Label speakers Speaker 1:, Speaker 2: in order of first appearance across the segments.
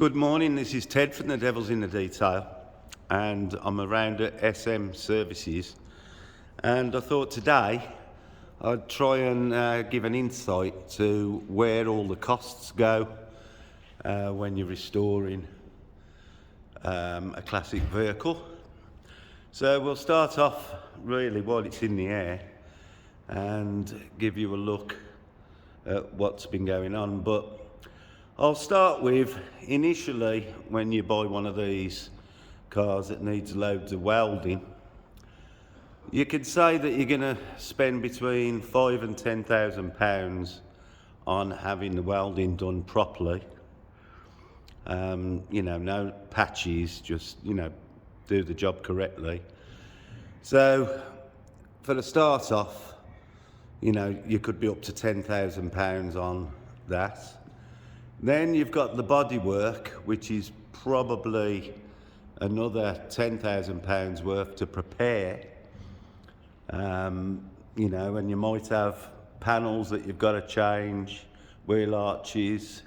Speaker 1: Good morning, this is Ted from the Devil's in the Detail, and I'm around at SM Services, and I thought today I'd try and give an insight to where all the costs go when you're restoring a classic vehicle. So we'll start off really while it's in the air and give you a look at what's been going on. But I'll start with, initially, when you buy one of these cars that needs loads of welding, you could say that you're going to spend between £5,000 and £10,000 on having the welding done properly. No patches, just, do the job correctly. So, for the start off, you could be up to £10,000 on that. Then you've got the bodywork, which is probably another £10,000 worth to prepare. And you might have panels that you've got to change, wheel arches,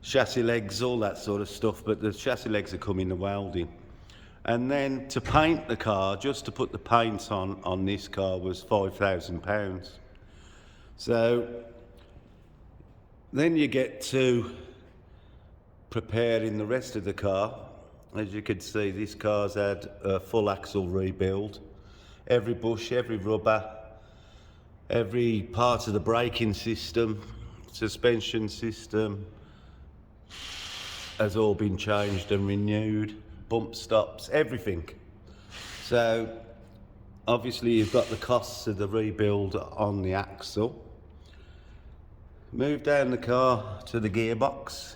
Speaker 1: chassis legs, all that sort of stuff, but the chassis legs are coming to welding. And then to paint the car, just to put the paint on this car was £5,000. So then you get to preparing the rest of the car. As you can see, this car's had a full axle rebuild. Every bush, every rubber, every part of the braking system, suspension system has all been changed and renewed. Bump stops, everything. So obviously you've got the costs of the rebuild on the axle. Move down the car to the gearbox,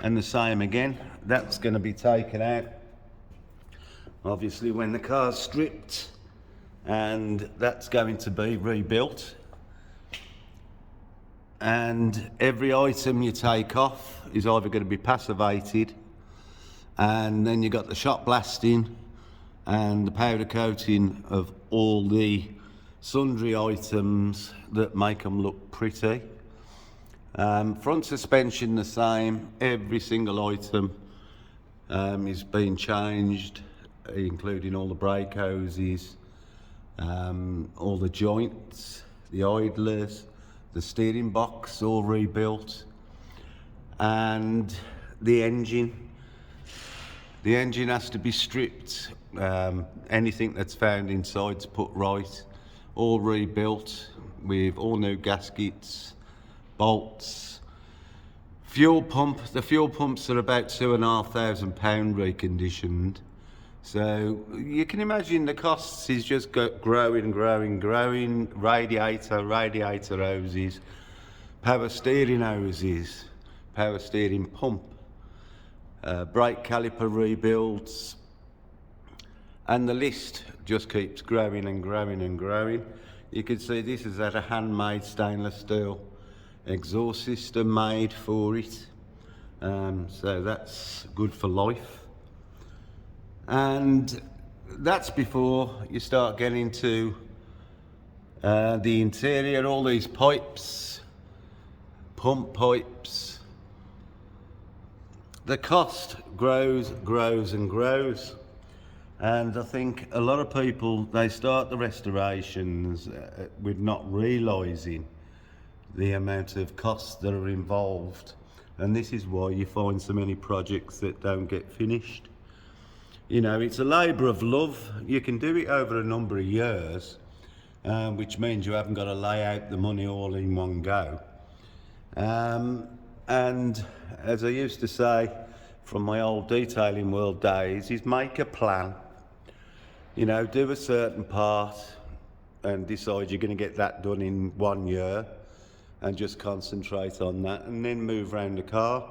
Speaker 1: and the same again. That's going to be taken out, obviously, when the car's stripped, and that's going to be rebuilt. And every item you take off is either going to be passivated, and then you've got the shot blasting and the powder coating of all the sundry items that make them look pretty. Front suspension the same, every single item is being changed, including all the brake hoses, all the joints, the idlers, the steering box, all rebuilt, and the engine. The engine has to be stripped, anything that's found inside's put right, all rebuilt with all new gaskets, bolts. Fuel pump, the fuel pumps are about £2,500 reconditioned. So you can imagine the costs is just growing. Radiator hoses, power steering hoses, power steering pump, brake caliper rebuilds, and the list just keeps growing and growing and growing. You can see this is at a handmade stainless steel exhaust system made for it, so that's good for life. And that's before you start getting to the interior, all these pipes, pump pipes. The cost grows and grows, and I think a lot of people, they start the restorations with not realising the amount of costs that are involved, and this is why you find so many projects that don't get finished. It's a labour of love. You can do it over a number of years, which means you haven't got to lay out the money all in one go. And as I used to say from my old detailing world days, is make a plan. Do a certain part and decide you're going to get that done in 1 year, and just concentrate on that, and then move around the car.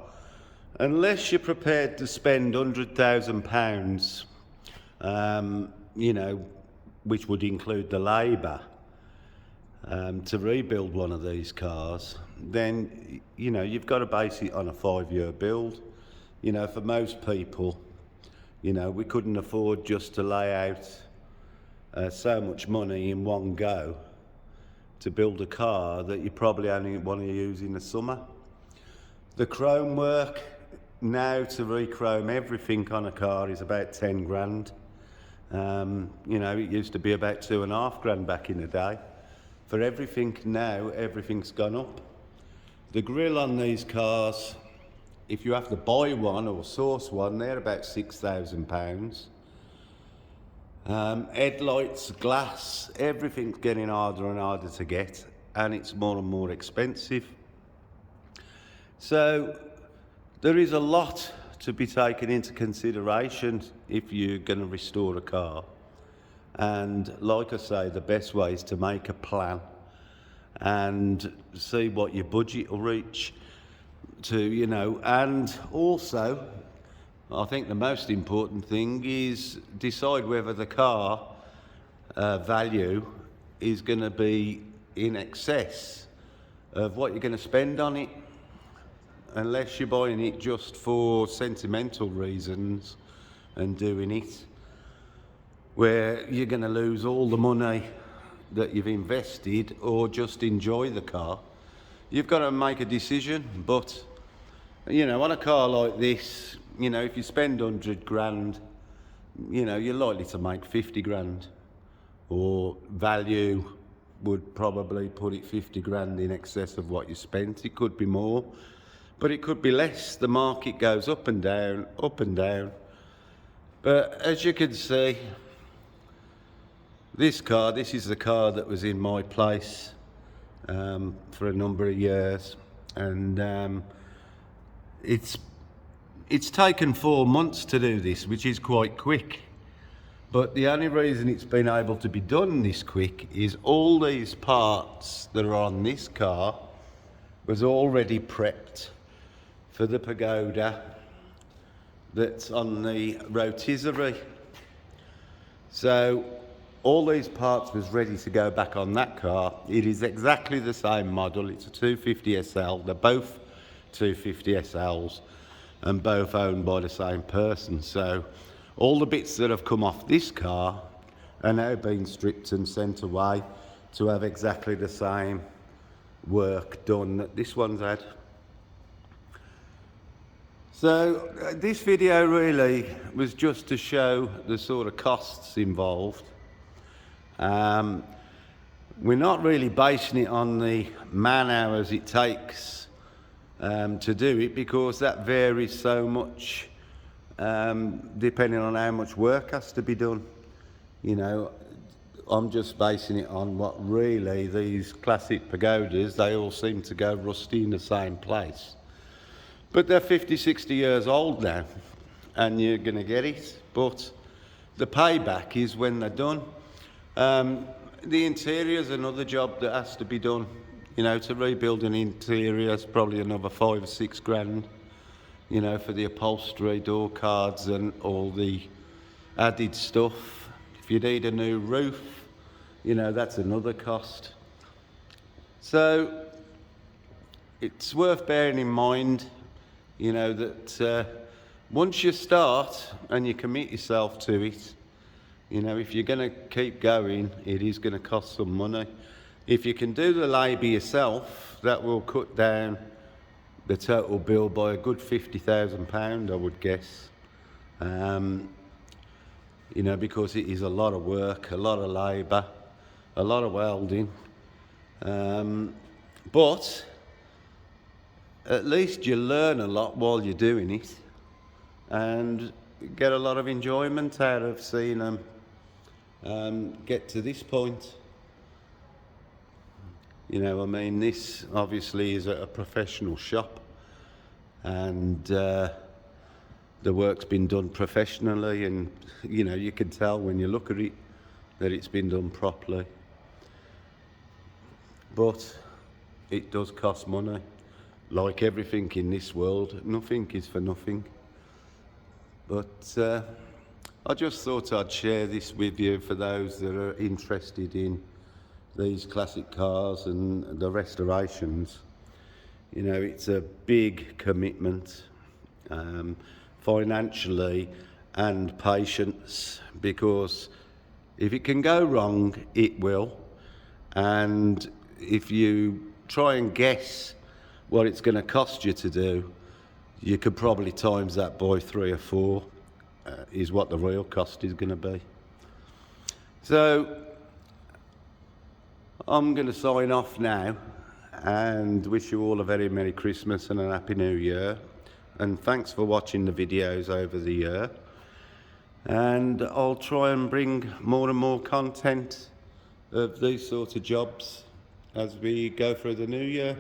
Speaker 1: Unless you're prepared to spend £100,000, which would include the labour, to rebuild one of these cars, then, you've got to base it on a 5-year build. For most people, we couldn't afford just to lay out so much money in one go to build a car that you probably only want to use in the summer. The chrome work now to rechrome everything on a car is about 10 grand. You know, it used to be about 2.5 grand back in the day. For everything now, everything's gone up. The grille on these cars, if you have to buy one or source one, they're about £6,000. Headlights, glass, everything's getting harder and harder to get, and it's more and more expensive. So there is a lot to be taken into consideration if you're going to restore a car. And like I say, the best way is to make a plan and see what your budget will reach to, you know. And also, I think the most important thing is decide whether the car value is going to be in excess of what you're going to spend on it, unless you're buying it just for sentimental reasons and doing it, where you're going to lose all the money that you've invested or just enjoy the car. You've got to make a decision. But, you know, on a car like this, you know, if you spend 100 grand, you know, you're likely to make 50 grand, or value would probably put it 50 grand in excess of what you spent. It could be more, but it could be less. The market goes up and down, up and down. But as you can see, this is the car that was in my place for a number of years, and it's taken 4 months to do this, which is quite quick. But the only reason it's been able to be done this quick is all these parts that are on this car was already prepped for the pagoda that's on the rotisserie. So all these parts was ready to go back on that car. It is exactly the same model. It's a 250 SL. They're both 250 SLs and both owned by the same person. So all the bits that have come off this car are now being stripped and sent away to have exactly the same work done that this one's had. So this video really was just to show the sort of costs involved. We're not really basing it on the man hours it takes to do it, because that varies so much depending on how much work has to be done. You know, I'm just basing it on what really these classic pagodas, they all seem to go rusty in the same place. But they're 50, 60 years old now, and you're going to get it. But the payback is when they're done. The interior is another job that has to be done. You know, to rebuild an interior is probably another 5 or 6 grand. You know, for the upholstery, door cards and all the added stuff. If you need a new roof, you know, that's another cost. So it's worth bearing in mind, you know, that once you start and you commit yourself to it, you know, if you're going to keep going, it is going to cost some money. If you can do the labour yourself, that will cut down the total bill by a good £50,000, I would guess. You know, because it is a lot of work, a lot of labour, a lot of welding. But at least you learn a lot while you're doing it, and get a lot of enjoyment out of seeing them get to this point. You know, I mean, this obviously is a professional shop, and the work's been done professionally, and you know, you can tell when you look at it that it's been done properly. But it does cost money. Like everything in this world, nothing is for nothing. But I just thought I'd share this with you for those that are interested in these classic cars and the restorations. You know, it's a big commitment, financially and patience, because if it can go wrong, it will. And if you try and guess what it's going to cost you to do, you could probably times that by 3 or 4 is what the real cost is going to be. So I'm going to sign off now and wish you all a very Merry Christmas and a Happy New Year, and thanks for watching the videos over the year, and I'll try and bring more and more content of these sorts of jobs as we go through the new year.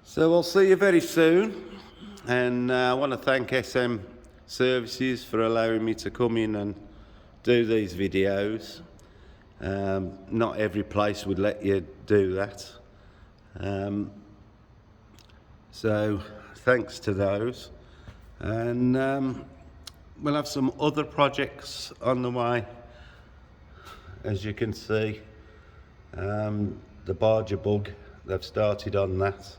Speaker 1: So I'll see you very soon, and I want to thank SM Services for allowing me to come in and do these videos. Not every place would let you do that, so thanks to those, and we'll have some other projects on the way. As you can see, the barger bug, they've started on that,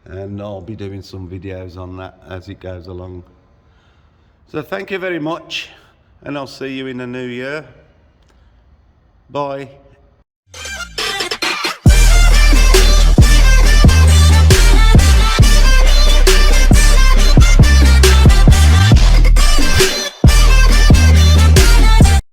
Speaker 1: and I'll be doing some videos on that as it goes along. So thank you very much, and I'll see you in the new year. Bye.